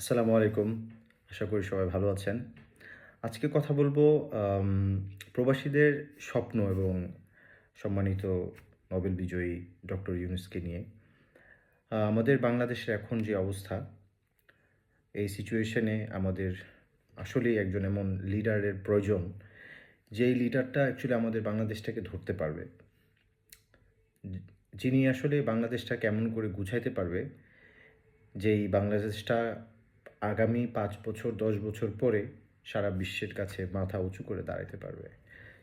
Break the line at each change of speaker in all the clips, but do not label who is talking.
আসসালামু আলাইকুম। আশা করি সবাই ভালো আছেন। আজকে কথা বলবো আম প্রবাসীদের স্বপ্ন এবং সম্মানিত নোবেল বিজয়ী ডক্টর ইউনূসকে নিয়ে। আমাদের বাংলাদেশের এখন যে অবস্থা, এই সিচুয়েশনে আমাদের আসলেই একজন এমন লিডারের প্রয়োজন, যেই লিডারটা অ্যাকচুয়ালি আমাদের বাংলাদেশটাকে ধরতে পারবে। যি যিনি আসলে বাংলাদেশটাকে এমন করে গুছাইতে পারবে, যেই বাংলাদেশটা আগামী ৫ বছর ১০ বছর পরে সারা বিশ্বের কাছে মাথা উঁচু করে দাঁড়াতে পারবে।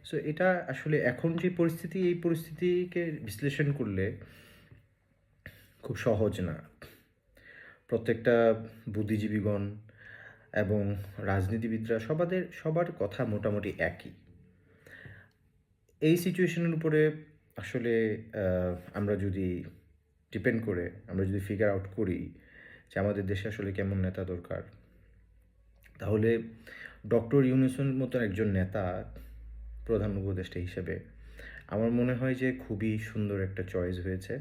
সো এটা আসলে এখন যে পরিস্থিতি, এই পরিস্থিতিকে বিশ্লেষণ করলে খুব সহজ না। প্রত্যেকটা বুদ্ধিজীবীগণ এবং রাজনীতিবিদরা সবার কথা মোটামুটি একই। এই সিচুয়েশনের উপরে আসলে আ আমরা যদি ডিপেন্ড করে আমরা যদি ফিগার আউট করি যে আমাদের দেশে আসলে কেমন নেতা দরকার, তাহলে ডক্টর ইউনূসের মতন একজন নেতা প্রধান উপদেষ্টা হিসেবে আমার মনে হয় যে খুবই সুন্দর একটা চয়েস হয়েছে।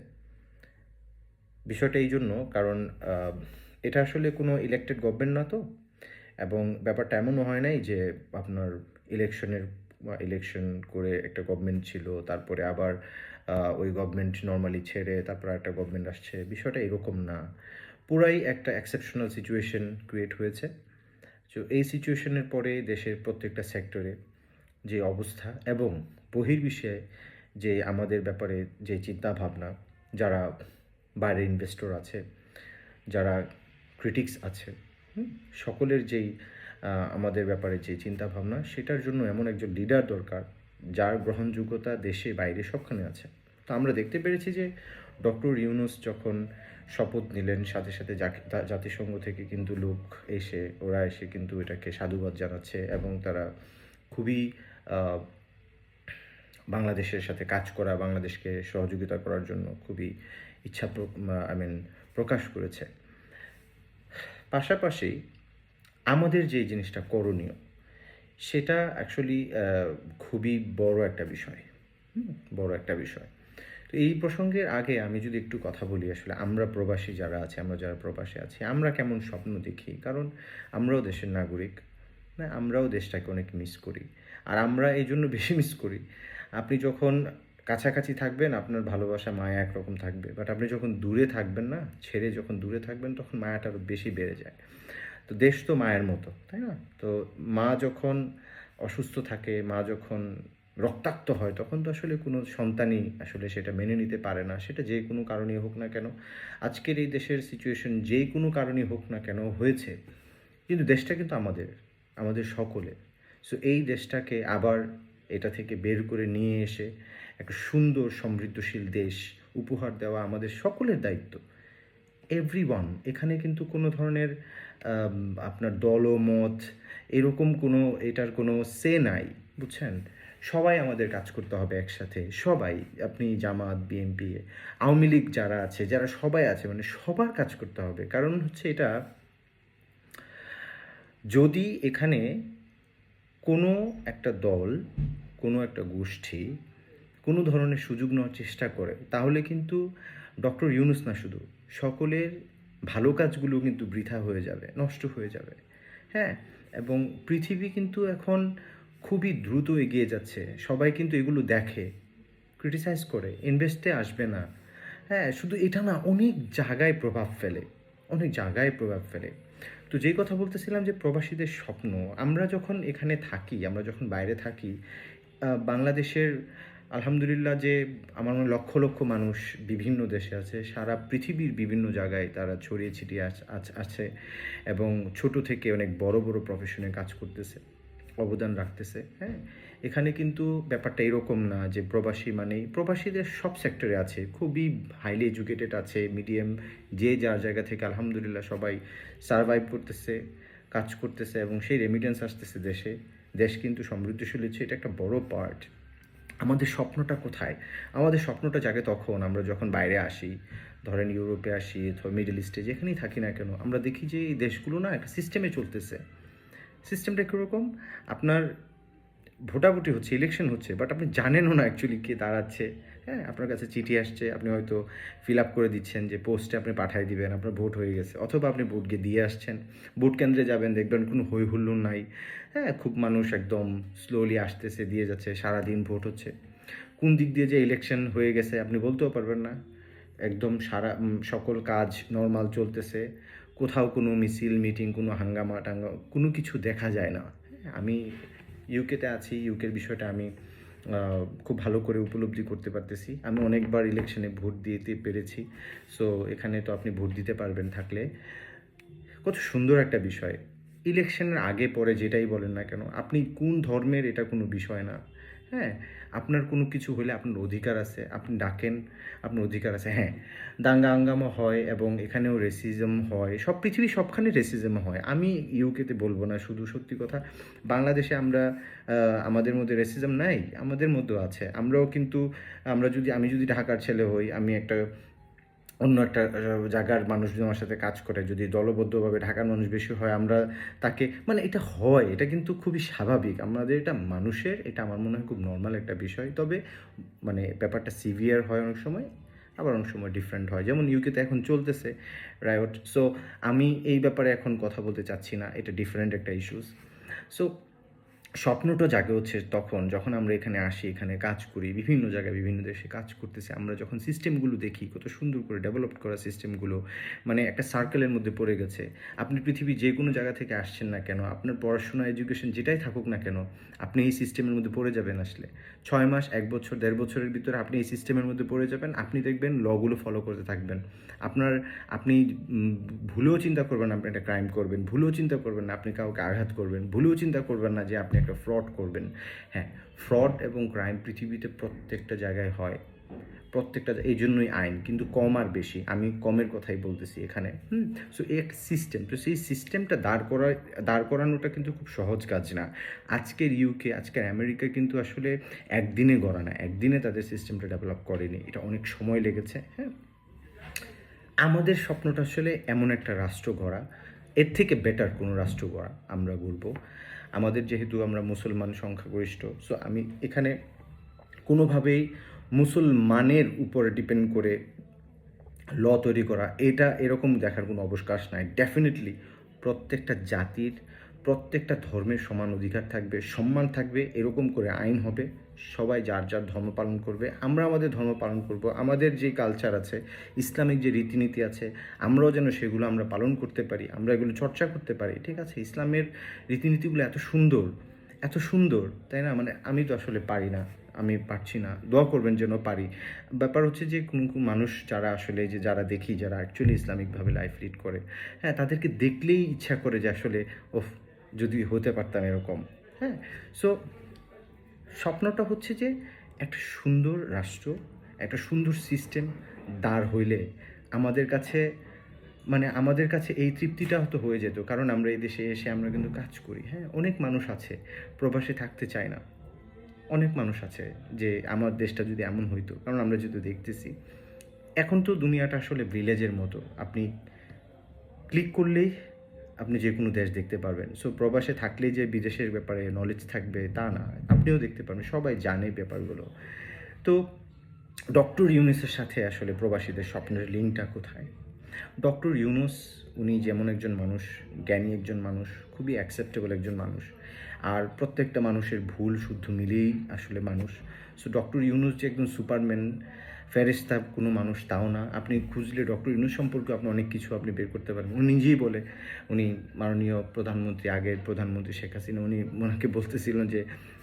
বিষয়টা এইজন্য কারণ আ এটা আসলে কোনো ইলেক্টেড গভর্নমেন্ট না তো, এবং ব্যাপারটা এমনও হয় নাই যে আপনার ইলেকশন করে একটা গভর্নমেন্ট ছিল, তারপরে আবার ওই গভর্নমেন্ট নরমালি ছেড়ে তারপর আরেকটা গভর্নমেন্ট আসছে। বিষয়টা এরকম না। পুরাই একটা এক্সেপশনাল সিচুয়েশন ক্রিয়েট হয়েছে। তো এই সিচুয়েশনের পরে দেশের প্রত্যেকটা সেক্টরে যে অবস্থা এবং বহির্বিশ্বে যে আমাদের ব্যাপারে যে চিন্তাভাবনা, যারা বাইরের ইনভেস্টর আছে, যারা ক্রিটিক্স আছে, হুম? সকলের যেই আমাদের ব্যাপারে যে চিন্তাভাবনা, সেটার জন্য এমন একজন লিডার দরকার, যার গ্রহণযোগ্যতা দেশে বাইরে সবখানে আছে। তো আমরা দেখতে পেরেছি যে ডক্টর ইউনূস যখন শপথ নিলেন, সাথে সাথে জাতিসংঘ থেকে কিন্তু ওরা এসে কিন্তু এটাকে সাধুবাদ জানাচ্ছে এবং তারা খুবই আ বাংলাদেশের সাথে কাজ করা, বাংলাদেশকে সহযোগিতা করার জন্য খুবই ইচ্ছা প্রকাশ করেছে। পাশাপাশি আমাদের যে জিনিসটা করণীয়, সেটা অ্যাকচুয়ালি খুবই বড় একটা বিষয়। বড় একটা বিষয়। তো এই প্রসঙ্গের আগে আমি যদি একটু কথা বলি, আসলে আমরা প্রবাসী যারা আছি, আমরা যারা প্রবাসে আছি, আমরা কেমন স্বপ্ন দেখি? কারণ আমরাও দেশের নাগরিক। না, আমরাও দেশটাকে অনেক মিস করি। আর আমরা এইজন্য বেশি মিস করি, আপনি যখন কাছাকাছি থাকবেন আপনার ভালোবাসা, মায়া একরকম থাকবে। বাট আপনি যখন দূরে থাকবেন না, ছেড়ে যখন দূরে থাকবেন, তখন মায়াটা আরও বেশি বেড়ে যায়। তো দেশ তো মায়ের মতো, তাই না? তো মা যখন অসুস্থ থাকে, মা যখন রক্তাক্ত হয়, তখন তো আসলে কোনো সন্তানই আসলে সেটা মেনে নিতে পারে না। সেটা যে কোনো কারণেই হোক না কেন, আজকের এই দেশের সিচুয়েশন যে কোনো কারণেই হোক না কেন হয়েছে। কিন্তু দেশটা কিন্তু আমাদের সকলের। সো এই দেশটাকে আবার এটা থেকে বের করে নিয়ে এসে একটা সুন্দর সমৃদ্ধশীল দেশ উপহার দেওয়া আমাদের সকলের দায়িত্ব। এভরিওয়ান, এখানে কিন্তু কোনো ধরনের আম আপনার দলমত এরকম কোনো, এটার কোনো সে নাই, বুঝছেন? সবাই আমাদের কাজ করতে হবে একসাথে। সবাই, আপনি জামাত, বিএনপি, আওয়ামী লীগ যারা আছে, যারা সবাই আছে, মানে সবার কাজ করতে হবে। কারণ হচ্ছে এটা, যদি এখানে কোনো একটা দল, কোনো একটা গোষ্ঠী কোনো ধরনের সুযোগ নেওয়ার চেষ্টা করে, তাহলে কিন্তু ডক্টর ইউনূস না শুধু, সকলের ভালো কাজগুলো কিন্তু বৃথা হয়ে যাবে, নষ্ট হয়ে যাবে। হ্যাঁ? এবং পৃথিবী কিন্তু এখন খুবই দ্রুত এগিয়ে যাচ্ছে। সবাই কিন্তু এগুলো দেখে, ক্রিটিসাইজ করে, ইনভেস্টে আসবে না। হ্যাঁ? শুধু এটা না, অনেক জায়গায় প্রভাব ফেলে, অনেক জায়গায় প্রভাব ফেলে। তো যেই কথা বলতেছিলাম যে প্রবাসীদের স্বপ্ন, আমরা যখন এখানে থাকি, আমরা যখন বাইরে থাকি, বাংলাদেশের আলহামদুলিল্লাহ যে আমার মনে হয় লক্ষ লক্ষ মানুষ বিভিন্ন দেশে আছে, সারা পৃথিবীর বিভিন্ন জায়গায় তারা ছড়িয়ে ছিটিয়ে আছে এবং ছোট থেকে অনেক বড় বড় প্রফেশনে কাজ করতেছে, অবদান রাখতেছে। হ্যাঁ, এখানে কিন্তু ব্যাপারটা এরকম না যে প্রবাসী মানেই, প্রবাসীদের সব সেক্টরে আছে, খুবই হাইলি এডুকেটেড আছে, মিডিয়াম, যে যার জায়গা থেকে আলহামদুলিল্লাহ সবাই সারভাইভ করতেছে, কাজ করতেছে এবং সেই রেমিটেন্স আসতেছে দেশে। দেশ কিন্তু সমৃদ্ধশীল হচ্ছে, এটা একটা বড় পার্ট। আমাদের স্বপ্নটা কোথায়? আমাদের স্বপ্নটা জাগে তখন আমরা যখন বাইরে আসি, ধরেন ইউরোপে আসি অথবা মিডল ইস্টে, যেখানেই থাকি না কেন, আমরা দেখি যে এই দেশগুলো না একটা সিস্টেমে চলতেছে। সিস্টেমটা কীরকম? আপনার ভোটাভুটি হচ্ছে, ইলেকশন হচ্ছে, বাট আপনি জানেনও না অ্যাকচুয়ালি কে দাঁড়াচ্ছে। হ্যাঁ, আপনার কাছে চিঠি আসছে, আপনি হয়তো ফিল আপ করে দিচ্ছেন যে পোস্টে আপনি পাঠিয়ে দিবেন, আপনার ভোট হয়ে গেছে, অথবা আপনি ভোট গিয়ে দিয়ে আসছেন। ভোট কেন্দ্রে যাবেন, দেখবেন কোনো হই হুল্লোড় নাই, হ্যাঁ, খুব মানুষ একদম স্লোলি আসতেছে, দিয়ে যাচ্ছে, সারাদিন ভোট হচ্ছে। কোন দিক দিয়ে যে ইলেকশন হয়ে গেছে আপনি বলতেও পারবেন না। একদম সকল কাজ নর্মাল চলতেছে, কোথাও কোনো মিছিল মিটিং, কোনো হাঙ্গামা টাঙ্গা কোনো কিছু দেখা যায় না। আমি ইউকেতে আছি, ইউকের বিষয়টা আমি খুব ভালো করে উপলব্ধি করতে পারতেছি। আমি অনেকবার ইলেকশনে ভোট দিতে পেরেছি। সো এখানে তো আপনি ভোট দিতে পারবেন থাকলে। কত সুন্দর একটা বিষয়। ইলেকশনের আগে পরে যেটাই বলেন না কেন, আপনি কোন ধর্মের এটা কোনো বিষয় না। হ্যাঁ, আপনার কোনো কিছু হলে আপনার অধিকার আছে, আপনি ডাকেন, আপনার অধিকার আছে। হ্যাঁ, দাঙ্গা হাঙ্গামা হয় এবং এখানেও রেসিজম হয়, পৃথিবীর সবখানে রেসিজম হয়। আমি ইউকেতে বলবো না, শুধু সত্যি কথা, বাংলাদেশে আমরা আমাদের মধ্যে রেসিজম নাই, আমাদের মধ্যেও আছে। আমরাও কিন্তু আমি যদি ঢাকার ছেলে হই, আমি একটা অন্য একটা জায়গার মানুষ যদি আমার সাথে কাজ করে, যদি দলবদ্ধভাবে ঢাকার মানুষ বেশি হয়, আমরা তাকে মানে এটা হয়, এটা কিন্তু খুবই স্বাভাবিক আমাদের, এটা মানুষের, এটা আমার মনে হয় খুব নর্মাল একটা বিষয়। তবে মানে ব্যাপারটা সিভিয়ার হয় অনেক সময়, আবার অনেক সময় ডিফারেন্ট হয়, যেমন ইউকেতে এখন চলতেছে রায়ট। সো আমি এই ব্যাপারে এখন কথা বলতে চাচ্ছি না, এটা ডিফারেন্ট একটা ইস্যুস। সো স্বপ্নটা জাগে হচ্ছে তখন যখন আমরা এখানে আসি, এখানে কাজ করি, বিভিন্ন জায়গায় বিভিন্ন দেশে কাজ করতেছি, আমরা যখন সিস্টেমগুলো দেখি, কত সুন্দর করে ডেভেলপ করা সিস্টেমগুলো, মানে একটা সার্কেলের মধ্যে পড়ে গেছে। আপনি পৃথিবীর যে কোনো জায়গা থেকে আসছেন না কেন, আপনার পড়াশোনা এডুকেশন যেটাই থাকুক না কেন, আপনি এই সিস্টেমের মধ্যে পড়ে যাবেন। আসলে 6 মাস, 1 বছর, 1.5 বছরের ভিতরে আপনি এই সিস্টেমের মধ্যে পড়ে যাবেন। আপনি দেখবেন লগুলো ফলো করতে থাকবেন। আপনি ভুলেও চিন্তা করবেন না আপনি একটা ক্রাইম করবেন, ভুলেও চিন্তা করবেন না আপনি কাউকে আঘাত করবেন, ভুলেও চিন্তা করবেন না যে আপনি একটা ফ্রড করবেন। হ্যাঁ, ফ্রড এবং ক্রাইম পৃথিবীতে প্রত্যেকটা জায়গায় হয়, প্রত্যেকটা, এই জন্যই আইন, কিন্তু কম আর বেশি, আমি কমের কথাই বলতেছি এখানে। সো এই একটা সিস্টেম, তো সেই সিস্টেমটা দাঁড় করানোটা কিন্তু খুব সহজ কাজ না। আজকের ইউকে, আজকের আমেরিকা কিন্তু আসলে একদিনে গড়া না, একদিনে তাদের সিস্টেমটা ডেভেলপ করেনি, এটা অনেক সময় লেগেছে। হ্যাঁ, আমাদের স্বপ্নটা আসলে এমন একটা রাষ্ট্র গড়া, এর থেকে বেটার কোনো রাষ্ট্র গড়া আমরা বলবো। আমাদের যেহেতু আমরা মুসলমান সংখ্যাগরিষ্ঠ, সো আমি এখানে কোনোভাবেই মুসলমানের উপরে ডিপেন্ড করে ল তৈরি করা, এটা এরকম দেখার কোনো অবকাশ নাই। ডেফিনেটলি প্রত্যেকটা জাতির, প্রত্যেকটা ধর্মের সমান অধিকার থাকবে, সম্মান থাকবে, এরকম করে আইন হবে। সবাই যার যার ধর্ম পালন করবে, আমরা আমাদের ধর্ম পালন করব। আমাদের যে কালচার আছে, ইসলামিক যে রীতিনীতি আছে, আমরাও যেন সেগুলো আমরা পালন করতে পারি, আমরা এগুলো চর্চা করতে পারি। ঠিক আছে, ইসলামের রীতিনীতিগুলো এত সুন্দর, এত সুন্দর, তাই না? মানে আমি তো আসলে পারি না, আমি পারছি না, দোয়া করবেন যেন পারি। ব্যাপার হচ্ছে যে কোনো কোনো মানুষ যারা আসলে, যে যারা দেখি, যারা অ্যাকচুয়ালি ইসলামিকভাবে লাইফ লিড করে, হ্যাঁ, তাদেরকে দেখলেই ইচ্ছা করে যে আসলে ওফ, যদি হতে পারতাম এরকম। হ্যাঁ, সো স্বপ্নটা হচ্ছে যে একটা সুন্দর রাষ্ট্র, একটা সুন্দর সিস্টেম দাঁড় হইলে আমাদের কাছে, মানে আমাদের কাছে এই তৃপ্তিটা হয়তো হয়ে যেত, কারণ আমরা এই দেশে এসে আমরা কিন্তু কাজ করি। হ্যাঁ, অনেক মানুষ আছে প্রবাসে থাকতে চায় না, অনেক মানুষ আছে যে আমার দেশটা যদি এমন হইতো, কারণ আমরা যদি দেখতেছি এখন তো দুনিয়াটা আসলে ভিলেজের মতো, আপনি ক্লিক করলেই আপনি যে কোনো দেশ দেখতে পারবেন। সো প্রবাসে থাকলেই যে বিদেশের ব্যাপারে নলেজ থাকবে তা না, আপনিও দেখতে পারবেন, সবাই জানে ব্যাপারগুলো। তো ডক্টর ইউনুসের সাথে আসলে প্রবাসীদের স্বপ্নের লিঙ্কটা কোথায়? ডক্টর ইউনুস, উনি যেমন একজন মানুষ, জ্ঞানী একজন মানুষ, খুবই অ্যাকসেপ্টেবল একজন মানুষ, আর প্রত্যেকটা মানুষের ভুল শুদ্ধ মিলেই আসলে মানুষ। সো ডক্টর ইউনুস যে একজন সুপারম্যান, ফেরেশতা কোনো মানুষ তাও না। আপনি খুঁজলে ডক্টর ইউনুস সম্পর্কে আপনি অনেক কিছু আপনি বের করতে পারবেন। উনি নিজেই বলে, উনি মাননীয় প্রধানমন্ত্রী, আগের প্রধানমন্ত্রী শেখ হাসিনা, উনি ওনাকে বলতেছিলেন যে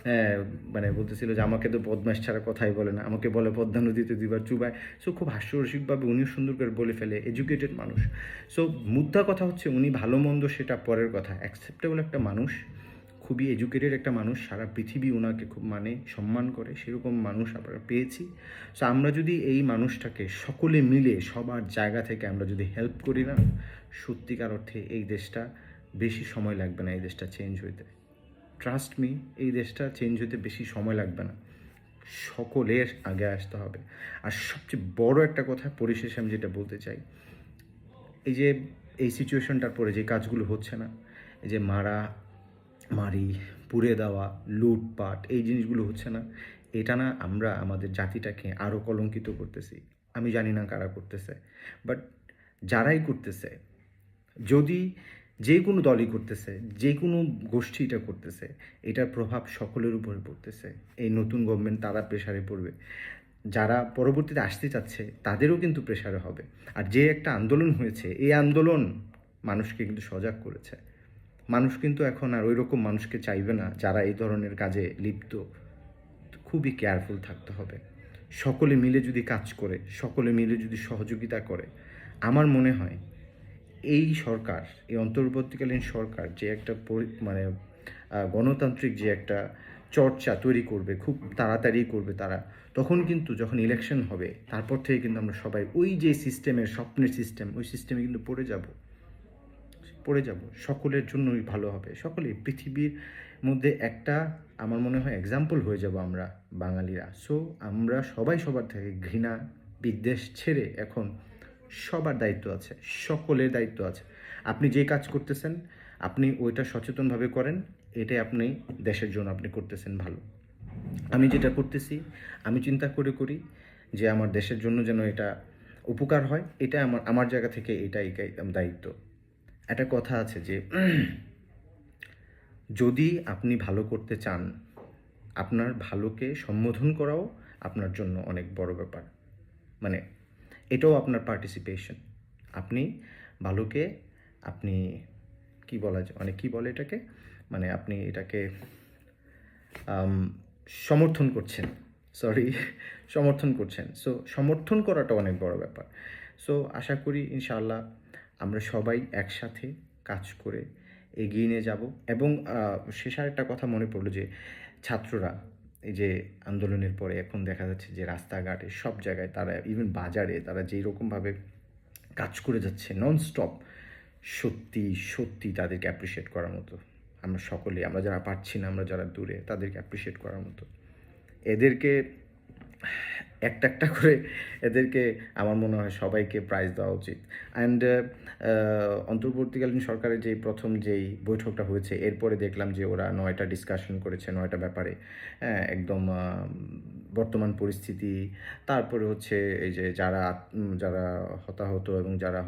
হ্যাঁ, মানে বলতেছিল যে আমাকে তো বদমাস ছাড়া কথাই বলে না, আমাকে বলে পদ্মা নদীতে দুইবার চুবায়। সো খুব হাস্যরসিকভাবে উনিও সুন্দর করে বলে ফেলে, এডুকেটেড মানুষ। সো মুদ্রা কথা হচ্ছে উনি ভালো মন্দ সেটা পরের কথা, অ্যাকসেপ্টেবল একটা মানুষ, খুবই এডুকেটেড একটা মানুষ, সারা পৃথিবী ওনাকে খুব মানে সম্মান করে, সেরকম মানুষ আমরা পেয়েছি। সো আমরা যদি এই মানুষটাকে সকলে মিলে সবার জায়গা থেকে আমরা যদি হেল্প করি না, সত্যিকার অর্থে এই দেশটা বেশি সময় লাগবে না এই দেশটা চেঞ্জ হইতে। ট্রাস্ট মি, এই দেশটা চেঞ্জ হতে বেশি সময় লাগবে না, সকলের আগে আসতে হবে। আর সবচেয়ে বড় একটা কথা পরিশেষে আমি যেটা বলতে চাই, এই যে এই সিচুয়েশনটার পরে যে কাজগুলো হচ্ছে না, এই যে মারি, পুড়ে দেওয়া, লুটপাট, এই জিনিসগুলো হচ্ছে না, এটা না আমরা আমাদের জাতিটাকে আরও কলঙ্কিত করতেছি। আমি জানি না কারা করতেছে, বাট যারাই করতেছে, যদি যে কোনো দলই করতেছে, যে কোনো গোষ্ঠী এটা করতেছে, এটার প্রভাব সকলের উপরে পড়তেছে। এই নতুন গভর্নমেন্ট তারা প্রেশারে পড়বে, যারা পরবর্তীতে আসতে চাচ্ছে তাদেরও কিন্তু প্রেশারে হবে। আর যে একটা আন্দোলন হয়েছে, এই আন্দোলন মানুষকে কিন্তু সজাগ করেছে। মানুষ কিন্তু এখন আর ওই রকম মানুষকে চাইবে না যারা এই ধরনের কাজে লিপ্ত। খুবই কেয়ারফুল থাকতে হবে। সকলে মিলে যদি কাজ করে, সকলে মিলে যদি সহযোগিতা করে, আমার মনে হয় এই সরকার, এই অন্তর্বর্তীকালীন সরকার যে একটা মানে গণতান্ত্রিক যে একটা চর্চা তৈরি করবে, খুব তাড়াতাড়ি করবে তারা, তখন কিন্তু যখন ইলেকশন হবে তারপর থেকে কিন্তু আমরা সবাই ওই যে সিস্টেমের, স্বপ্নের সিস্টেম, ওই সিস্টেমে কিন্তু পড়ে যাব। সকলের জন্যই ভালো হবে। সকলেই পৃথিবীর মধ্যে একটা, আমার মনে হয়, এক্সাম্পল হয়ে যাব আমরা বাঙালিরা। সো আমরা সবাই সবার থেকে ঘৃণা বিদ্বেষ ছেড়ে এখন সবার দায়িত্ব আছে, সকলের দায়িত্ব আছে। আপনি যে কাজ করতেছেন আপনি ওইটা সচেতনভাবে করেন, এটাই আপনি দেশের জন্য আপনি করতেছেন ভালো। আমি যেটা করতেছি আমি চিন্তা করি যে আমার দেশের জন্য যেন এটা উপকার হয়, এটা আমার জায়গা থেকে এটাই দায়িত্ব। একটা কথা আছে যে যদি আপনি ভালো করতে চান, আপনার ভালোকে সম্বোধন করাও আপনার জন্য অনেক বড় ব্যাপার। মানে এটাও আপনার পার্টিসিপেশন। আপনি ভালোকে, আপনি কি বলা যায়, মানে কি বলে এটাকে, মানে আপনি এটাকে সমর্থন করছেন, সরি, সমর্থন করছেন। সো সমর্থন করাটা অনেক বড় ব্যাপার। সো আশা করি ইনশাআল্লাহ আমরা সবাই একসাথে কাজ করে এগিয়ে নিয়ে যাব। এবং শেষ একটা কথা মনে পড়লো যে ছাত্ররা এই যে আন্দোলনের পরে এখন দেখা যাচ্ছে যে রাস্তাঘাটে সব জায়গায় তারা, ইভেন বাজারে তারা যেই রকমভাবে কাজ করে যাচ্ছে ননস্টপ, সত্যি সত্যি তাদেরকে অ্যাপ্রিসিয়েট করার মতো। আমরা সকলে, আমরা যারা পারছি না, আমরা যারা দূরে, তাদেরকে অ্যাপ্রিসিয়েট করার মতো। এদেরকে একটা একটা করে এদেরকে আমার মনে হয় সবাইকে প্রাইজ দেওয়া উচিত। অ্যান্ড অন্তর্বর্তীকালীন সরকারের প্রথম যেই বৈঠকটা হয়েছে, এরপরে দেখলাম যে ওরা 9টা ডিসকাশন করেছে, 9টা ব্যাপারে। হ্যাঁ, একদম বর্তমান পরিস্থিতি, তারপরে হচ্ছে এই যে যারা যারা হতাহত এবং যারা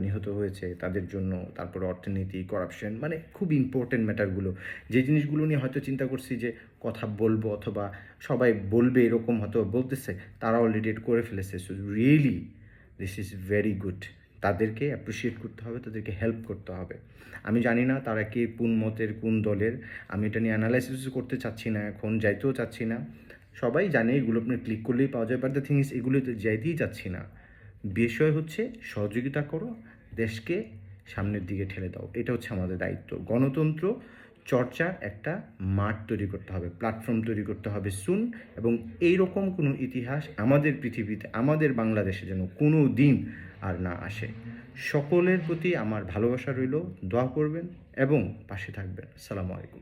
নিহত হয়েছে তাদের জন্য, তারপরে অর্থনীতি, করাপশন, মানে খুব ইম্পর্টেন্ট ম্যাটারগুলো, যে জিনিসগুলো নিয়ে হয়তো চিন্তা করছি যে কথা বলবো অথবা সবাই বলবে এরকম হয়তো বলতেছে, তারা অলরেডি করে ফেলেছে। So really this is very good. তাদেরকে অ্যাপ্রিসিয়েট করতে হবে, তাদেরকে হেল্প করতে হবে। আমি জানি না তারা কে, কোন মতের, কোন দলের, আমি এটা নিয়ে অ্যানালাইসিস করতে চাচ্ছি না, এখন যাইতেও চাচ্ছি না। সবাই জানে এগুলো আপনি ক্লিক করলেই পাওয়া যায়, বাট দ্য থিং ইজ এগুলোতে যাইতেই চাচ্ছি না। বিষয় হচ্ছে সহযোগিতা করো, দেশকে সামনের দিকে ঠেলে দাও। এটা হচ্ছে আমাদের দায়িত্ব। গণতন্ত্র চর্চার একটা মাঠ তৈরি করতে হবে, প্ল্যাটফর্ম তৈরি করতে হবে সুন। এবং এইরকম কোনো ইতিহাস আমাদের পৃথিবীতে, আমাদের বাংলাদেশে যেন কোনো দিন আর না আসে। সকলের প্রতি আমার ভালোবাসা রইল, দোয়া করবেন এবং পাশে থাকবেন। আসসালামু আলাইকুম।